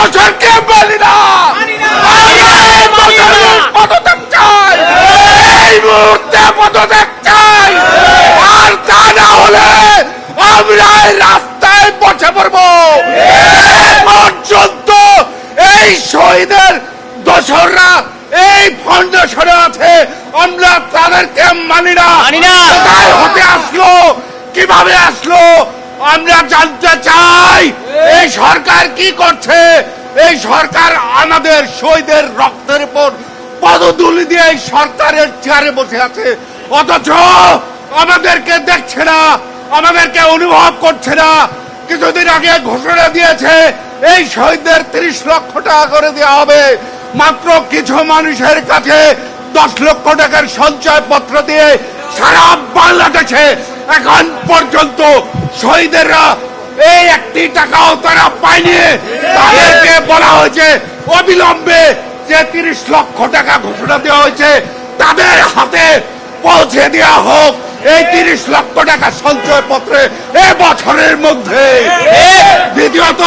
দোষরকে মানি না। পদত্যাগ চাই, এই মুহূর্তে পদত্যাগ চাই। আর তা না হলে আমরা রাস্তায় বসে পড়বো। পর্যন্ত এই শহীদের দোসররা এই ফাউন্ডেশনে আছে, আমরা তাদেরকে মানি না। কোথায় হতে আসলো, কিভাবে আসলো আমরা জানতে চাই। এই সরকার কি করছে? এই সরকার আমাদের শহীদের রক্তের উপর পদধূলি দিয়ে এই সরকারের চেয়ারে বসে আছে, অথচ আমাদেরকে দেখছে না, আমাদেরকে অনুভব করছে না। কিছুদিন আগে ঘোষণা দিয়েছে এই শহীদদের 30 লক্ষ টাকা করে দেওয়া হবে। মাত্র কিছু মানুষের কাছে 10 লক্ষ টাকার সঞ্চয় পত্র দিয়ে সারা বাংলাদেশে এখন পর্যন্ত শহীদেরা এই একটি টাকাও তারা পায়নি। তাদেরকে বলা হয়েছে অবিলম্বে যে 30 লক্ষ টাকা ঘোষণা দেওয়া হয়েছে তাদের হাতে পৌঁছে দেওয়া হোক এই 30 লক্ষ টাকা সঞ্চয় পত্রে এ বছরের মধ্যে। দ্বিতীয়ত,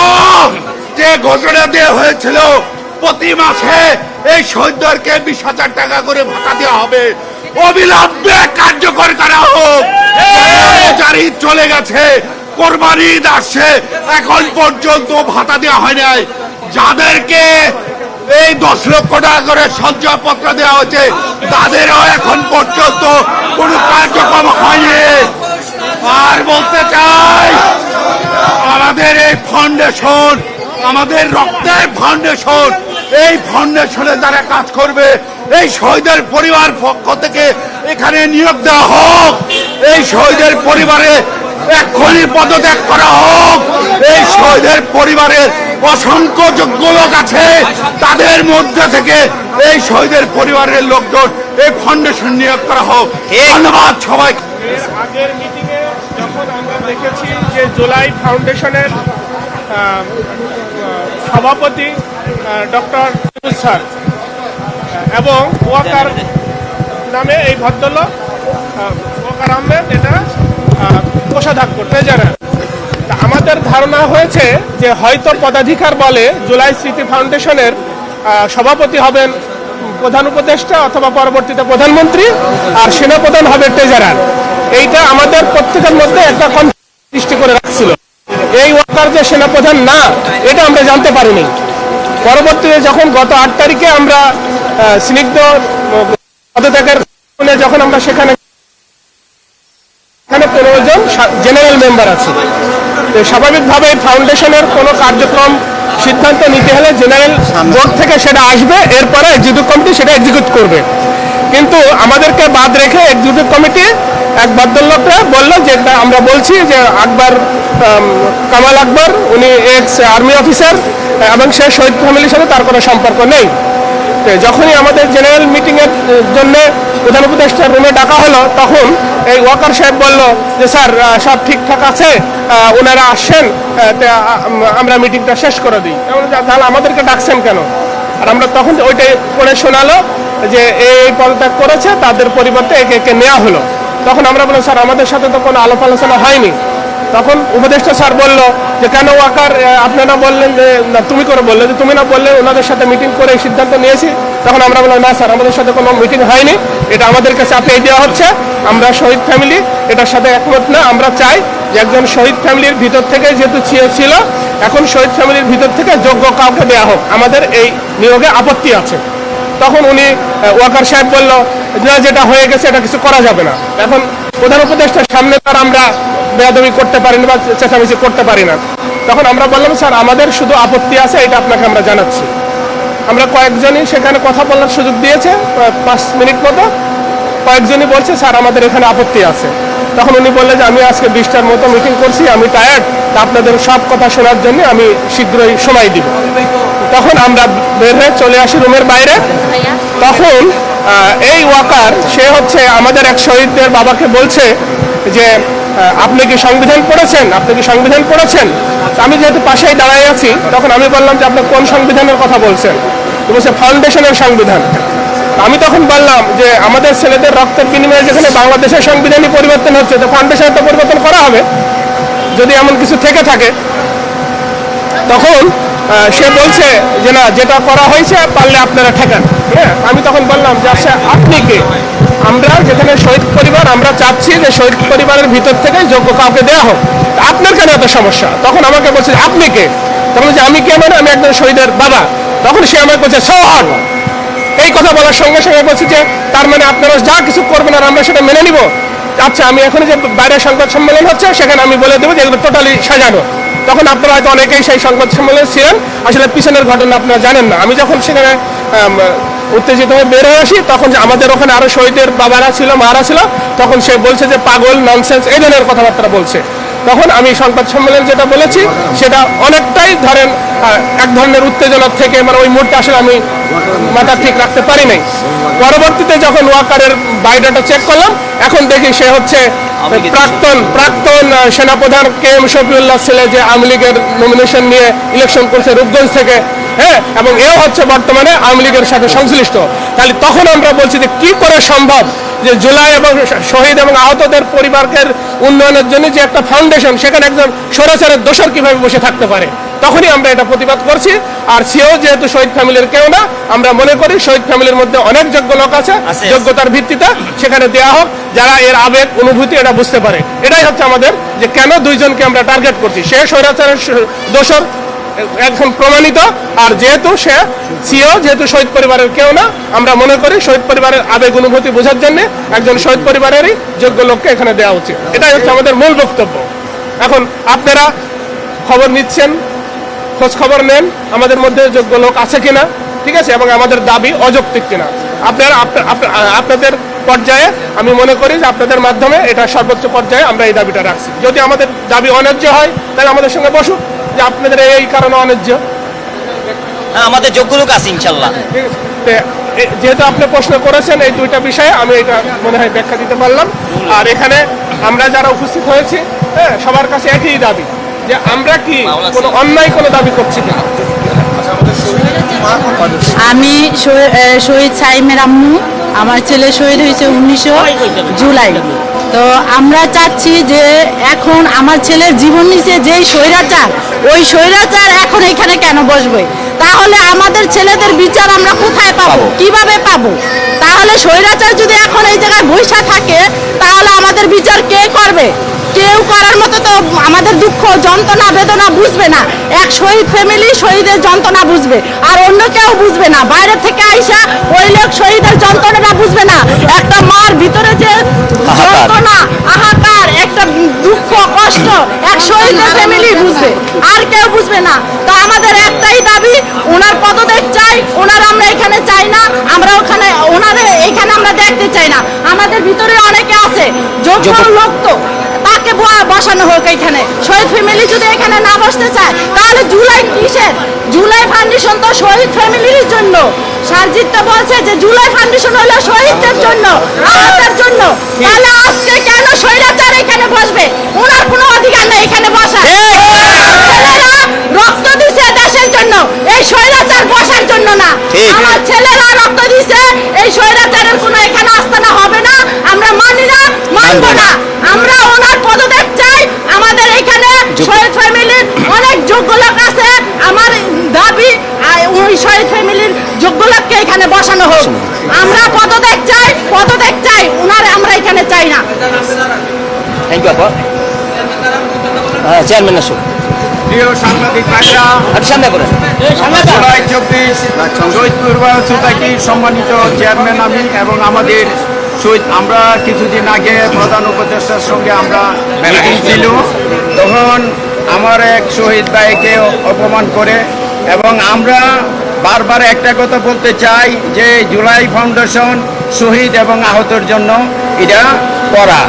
যে ঘোষণা দেওয়া হয়েছিল প্রতি মাসে এই শহীদদেরকে 20,000 টাকা করে ভাতা দেওয়া হবে, অবিলম্বে কার্যকর করা হোক। জারি চলে গেছে, কোরবানি ঈদ আসছে, এখন পর্যন্ত ভাতা দেওয়া হয় নাই। যাদেরকে এই 10 লক্ষ টাকা করে সঞ্চয়পত্র দেওয়া হয়েছে তাদেরও এখন পর্যন্ত কোন কার্যক্রম হয়নি। আর বলতে চাই, আমাদের এই ফাউন্ডেশন, আমাদের রক্তের ফাউন্ডেশন, এই ফাউন্ডেশনে যারা কাজ করবে এই শহীদের পরিবার পক্ষ থেকে এখানে নিয়োগ দেওয়া হোক। এই শহীদের পরিবারে এক্ষুনি পদত্যাগ করা হোক। এই শহীদের পরিবারের অসংখ্য যোগ্য লোক আছে, তাদের মধ্যে থেকে এই শহীদের পরিবারের লোকজন এই ফাউন্ডেশন নিয়োগ করা হোক। ধন্যবাদ সবাই। আগের মিটিংয়ে যখন আমরা দেখেছি যে জুলাই ফাউন্ডেশনের সভাপতি ডক্টর স্যার এবং ওয়াকার নামে এই ভদ্রলোক ওয়াকার আহমেদ এটা কোষাধ্যক্ষ ট্রেজারার, আমাদের ধারণা হয়েছে যে হয়তো পদাধিকার বলে জুলাই স্মৃতি ফাউন্ডেশনের সভাপতি হবেন প্রধান উপদেষ্টা অথবা পরবর্তীতে প্রধানমন্ত্রী, আর সেনাপ্রধান হবে ট্রেজারার। এইটা আমাদের প্রত্যেকের মধ্যে একটা সৃষ্টি করে রাখছিল। এই ওয়াকার যে সেনাপ্রধান না, এটা আমরা জানতে পারিনি। পরবর্তীতে যখন গত 8 তারিখে আমরা স্নিগ্ধ পদত্যাগের যখন আমরা সেখানে 15 জন জেনারেল মেম্বার আছে, স্বাভাবিকভাবে ফাউন্ডেশনের কোনো কার্যক্রম সিদ্ধান্ত নিতে হলে জেনারেল বোর্ড থেকে সেটা আসবে, এরপরে এক্সিকিউটিভ কমিটি সেটা এক্সিকিউট করবে। কিন্তু আমাদেরকে বাদ রেখে এক্সিকিউটিভ কমিটি এক ভদ্রলোককে বললো যে আমরা বলছি যে আকবর কামাল আকবর উনি এক্স আর্মি অফিসার এবং সে শহীদ ফ্যামিলির সাথে তার কোনো সম্পর্ক নেই। যখনই আমাদের জেনারেল মিটিংয়ের জন্য প্রধান উপদেষ্টার রুমে ডাকা হলো, তখন এই ওয়াকার সাহেব বলল যে স্যার সব ঠিকঠাক আছে, ওনারা আসছেন, আমরা মিটিংটা শেষ করে দিই। তাহলে আমাদেরকে ডাকছেন কেন? আর আমরা তখন ওইটাই পড়ে শোনালো যে এই পদত্যাগ করেছে, তাদের পরিবর্তে একে একে নেওয়া হলো। তখন আমরা বললাম স্যার আমাদের সাথে তো কোনো আলাপ আলোচনা হয়নি। তখন উপদেষ্টা স্যার বলল যে কেন ওয়াকার আপনারা বললেন যে তুমি করে বললে, যে তুমি না বললে ওনাদের সাথে মিটিং করে এই সিদ্ধান্ত নিয়েছি। তখন আমরা বললাম না স্যার, আমাদের সাথে কোনো মিটিং হয়নি, এটা আমাদেরকে চাপিয়ে দেওয়া হচ্ছে। আমরা শহীদ ফ্যামিলি এটার সাথে একমত না। আমরা চাই যে একজন শহীদ ফ্যামিলির ভিতর থেকে যেহেতু ছিল, এখন শহীদ ফ্যামিলির ভিতর থেকে যোগ্য কাউকে দেওয়া হোক, আমাদের এই নিয়োগে আপত্তি আছে। তখন উনি ওয়াকার সাহেব বলল না, যেটা হয়ে গেছে এটা কিছু করা যাবে না। এখন প্রধান উপদেষ্টার সামনে তার আমরা বেয়াদবি করতে পারি না বা চেঁচামেচি করতে পারি না। তখন আমরা বললাম স্যার আমাদের শুধু আপত্তি আছে, এটা আপনাকে আমরা জানাচ্ছি। আমরা কয়েকজনই সেখানে কথা বলার সুযোগ দিয়েছে 5 মিনিট মতো, কয়েকজনই বলছে স্যার আমাদের এখানে আপত্তি আছে। তখন উনি বললেন যে আমি আজকে 20টার মতো মিটিং করছি, আমি টায়ার্ড, আপনাদের সব কথা শোনার জন্য আমি শীঘ্রই সময় দিব। তখন আমরা বের হয়ে চলে আসি রুমের বাইরে। তখন এই ওয়াকার সে হচ্ছে আমাদের এক শহীদদের বাবাকে বলছে যে আপনি কি সংবিধান পড়েছেন, আপনি কি সংবিধান পড়েছেন? আমি যেহেতু পাশেই দাঁড়াই আছি, তখন আমি বললাম যে আপনি কোন সংবিধানের কথা বলছেন? বলছে ফাউন্ডেশনের সংবিধান। আমি তখন বললাম যে আমাদের ছেলেদের রক্তের বিনিময়ে যেখানে বাংলাদেশের সংবিধানই পরিবর্তন হচ্ছে, তো ফাউন্ডেশন তো পরিবর্তন করা হবে যদি এমন কিছু থেকে থাকে। তখন সে বলছে যে না, যেটা করা হয়েছে পারলে আপনারা ঠেকান। হ্যাঁ, আমি তখন বললাম যে আচ্ছা আপনি কে? আমরা যেখানে শহীদ পরিবার, আমরা চাচ্ছি যে শহীদ পরিবারের ভিতর থেকে যোগ্য কাউকে দেওয়া হোক, আপনার কেন এত সমস্যা? তখন আমাকে বলছে আপনি কে? তখন যে আমি কে মানে আমি একজন শহীদের বাবা। তখন সে আমাকে বলছে সোহাগ। এই কথা বলার সঙ্গে সঙ্গে বলছি যে তার মানে আপনারা যা কিছু করবেন আর আমরা সেটা মেনে নিব। আচ্ছা, আমি এখন যে বাইরে সংবাদ সম্মেলন হচ্ছে সেখানে আমি বলে দেবো যে এগুলো টোটালি সাজানো। তখন আপনারা হয়তো অনেকেই সেই সংবাদ সম্মেলনে ছিলেন, আসলে পিছনের ঘটনা আপনারা জানেন না। আমি যখন সেখানে উত্তেজিত হয়ে বের হয়ে আসি, তখন যে আমাদের ওখানে আরো শহীদের বাবারা ছিল, মারা ছিল, তখন সে বলছে যে পাগল, ননসেন্স, এই ধরনের কথাবার্তা বলছে। তখন আমি সংবাদ সম্মেলনে যেটা বলেছি সেটা অনেকটাই ধরেন এক ধরনের উত্তেজনা থেকে, মানে ওই মুহূর্তে আসলে আমি মাথা ঠিক রাখতে পারি নাই। পরবর্তীতে যখন ওয়াকারের বায়োডাটা চেক করলাম, এখন দেখি সে হচ্ছে প্রাক্তন সেনাপ্রধান KM শফিউল্লাহ ছেলে, যে আওয়ামী লীগের নমিনেশন নিয়ে ইলেকশন করছে রূপগঞ্জ থেকে। হ্যাঁ, এবং এও হচ্ছে বর্তমানে আওয়ামী লীগের সাথে সংশ্লিষ্ট। তাহলে তখন আমরা বলছি যে কি করে সম্ভব যে জুলাই এবং শহীদ এবং আহতদের পরিবারের উন্নয়নের জন্য যে একটা ফাউন্ডেশন, সেখানে একজন স্বৈরাচারের দোষর কিভাবে বসে থাকতে পারে? তখনই আমরা এটা প্রতিবাদ করছি। আর সেও যেহেতু শহীদ ফ্যামিলির কেউ না, আমরা মনে করি শহীদ ফ্যামিলির মধ্যে অনেক যোগ্য লোক আছে, যোগ্যতার ভিত্তিতে সেখানে দেওয়া হোক, যারা এর আবেগ অনুভূতি এটা বুঝতে পারে। এটাই হচ্ছে আমাদের, যে কেন দুইজনকে আমরা টার্গেট করছি। সে স্বৈরাচারের দোষর এখন প্রমাণিত, আর যেহেতু সে সিও, যেহেতু শহীদ পরিবারের কেউ না, আমরা মনে করি শহীদ পরিবারের আবেগ অনুভূতি বোঝার জন্য একজন শহীদ পরিবারেরই যোগ্য লোককে এখানে দেওয়া উচিত। এটাই হচ্ছে আমাদের মূল বক্তব্য। এখন আপনারা খবর নিচ্ছেন, খোঁজ খবর নেন আমাদের মধ্যে যোগ্য লোক আছে কিনা, ঠিক আছে, এবং আমাদের দাবি অযৌক্তিক কিনা। আপনাদের পর্যায়ে আমি মনে করি যে আপনাদের মাধ্যমে এটা সর্বোচ্চ পর্যায়ে আমরা এই দাবিটা রাখছি। যদি আমাদের দাবি অন্যায্য হয় তাহলে আমাদের সঙ্গে বসুক, যে আপনাদের এই কারণে অন্যায্য। আমাদের যোগ্য লোক আছে ইনশাল্লাহ। যেহেতু আপনি প্রশ্ন করেছেন এই দুইটা বিষয়ে, আমি এটা মনে হয় ব্যাখ্যা দিতে পারলাম। আর এখানে আমরা যারা উপস্থিত হয়েছি, হ্যাঁ, সবার কাছে একই দাবি, যে আমরা কি কোনো অন্যায় কোনো দাবি করছি কিনা। আমি শহীদ সাইমের আম্মু, আমার ছেলে শহীদ হয়েছে 19 জুলাই। তো আমরা চাচ্ছি যে এখন আমার ছেলের জীবন নিচে যেই স্বৈরাচার, ওই স্বৈরাচার এখন এখানে কেন বসবে? তাহলে আমাদের ছেলেদের বিচার আমরা কোথায় পাবো, কিভাবে পাবো? তাহলে স্বৈরাচার যদি এখন এই জায়গায় বৈশা থাকে, তাহলে আমাদের বিচার কে করবে? কেউ করার মতো তো আমাদের দুঃখ, যন্ত্রণা, বেদনা বুঝবে না। এক শহীদ ফ্যামিলি শহীদের যন্ত্রণা বুঝবে, আর অন্য কেউ বুঝবে না। বাইরে থেকে আইসা ওই লোক শহীদের যন্ত্রণাটা বুঝবে না। একটা মার ভিতরে যে যন্ত্রণা, হাহাকার, একটা দুঃখ, কষ্ট এক শহীদের ফ্যামিলি বুঝবে, আর কেউ বুঝবে না। তো আমাদের একটাই দাবি, ওনার পদত্যাগ চাই। ওনার আমরা এখানে চাই না, আমরা ওখানে ওনারে এখানে আমরা দেখতে চাই না। আমাদের ভিতরে অনেকে আছে যোগ্য লোক, তো তাকে বসানো হোক এখানে। শহীদ ফ্যামিলি যদি এখানে না বসতে চায়, তাহলে জুলাই কিসের? জুলাই ফাউন্ডেশন তো শহীদ ফ্যামিলির জন্য। সারজিৎ তো বলছে যে জুলাই ফাউন্ডেশন হলো শহীদদের জন্য, আহতদের জন্য। তাহলে আজকে কেন স্বৈরাচার এখানে বসবে? ওনার কোনো অধিকার নেই এখানে বসার। ছেলেরা রক্ত দিছে দেশের জন্য, এই স্বৈরাচার বসার জন্য না। আমার ছেলেরা রক্ত দিছে, এই স্বৈরাচারের কোনো এখানে আস্তানা হবে না। আমরা মানি না, মানব না। আমরা ওনার পদত্যাগ চাই। আমাদের এখানে শহীদ ফ্যামিলির অনেক যোগ্য লোক আছে। আমার দাবি ওই শহীদ ফ্যামিলির যোগ্য লোককে এখানে বসানো হোক। আমরা পদত্যাগ চাই, পদত্যাগ চাই। ওনার আমরা এখানে চাই না। থ্যাংক ইউ আপা। হ্যাঁ, চেয়ারম্যান আসুন। প্রিয় সাংবাদিক ভাইরা, সামনে করেন। জুলাই 24 শহীদ পরিবার সোসাইটির সম্মানিত চেয়ারম্যান আমি, এবং আমাদের শহীদ, আমরা কিছুদিন আগে প্রধান উপদেষ্টার সঙ্গে আমরা মিটিং ছিল। তখন আমার এক শহীদ ভাইকে অপমান করে, এবং আমরা বারবার একটা কথা বলতে চাই যে জুলাই ফাউন্ডেশন শহীদ এবং আহতর জন্য এটা করা।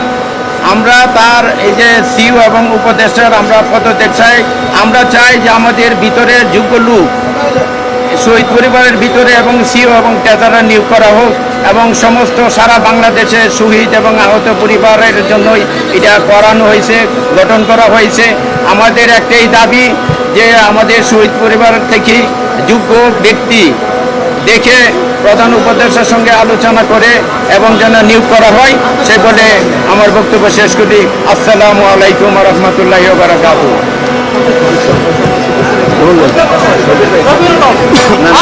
আমরা তার এই যে সিইও এবং উপদেষ্টার আমরা পদত্যাগ চাই। আমরা চাই যে আমাদের ভিতরে যোগ্য লোক শহীদ পরিবারের ভিতরে এবং সিইও এবং ট্রেজারার নিয়োগ করা হোক, এবং সমস্ত সারা বাংলাদেশে শহীদ এবং আহত পরিবারের জন্যই এটা করানো হয়েছে, গঠন করা হয়েছে। আমাদের একটাই দাবি যে আমাদের শহীদ পরিবার থেকে যোগ্য ব্যক্তি দেখে প্রধান উপদেষ্টার সঙ্গে আলোচনা করে এবং যেন নিয়োগ করা হয়, সে বলে আমার বক্তব্য শেষ করি। আসসালামু আলাইকুম ওয়া রাহমাতুল্লাহি ওয়া বারাকাতুহু।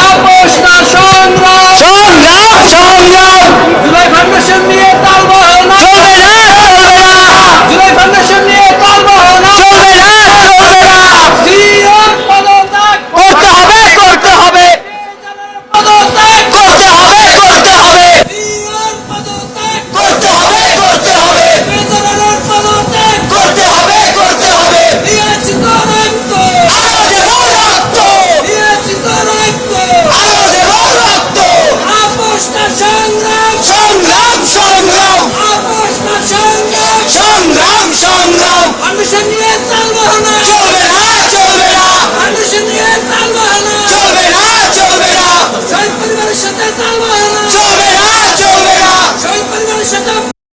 আপোষ না সংগ্রাম, সংগ্রাম, সংগ্রাম, জুলাই ফাউন্ডেশন নিয়ে তালবাহানা,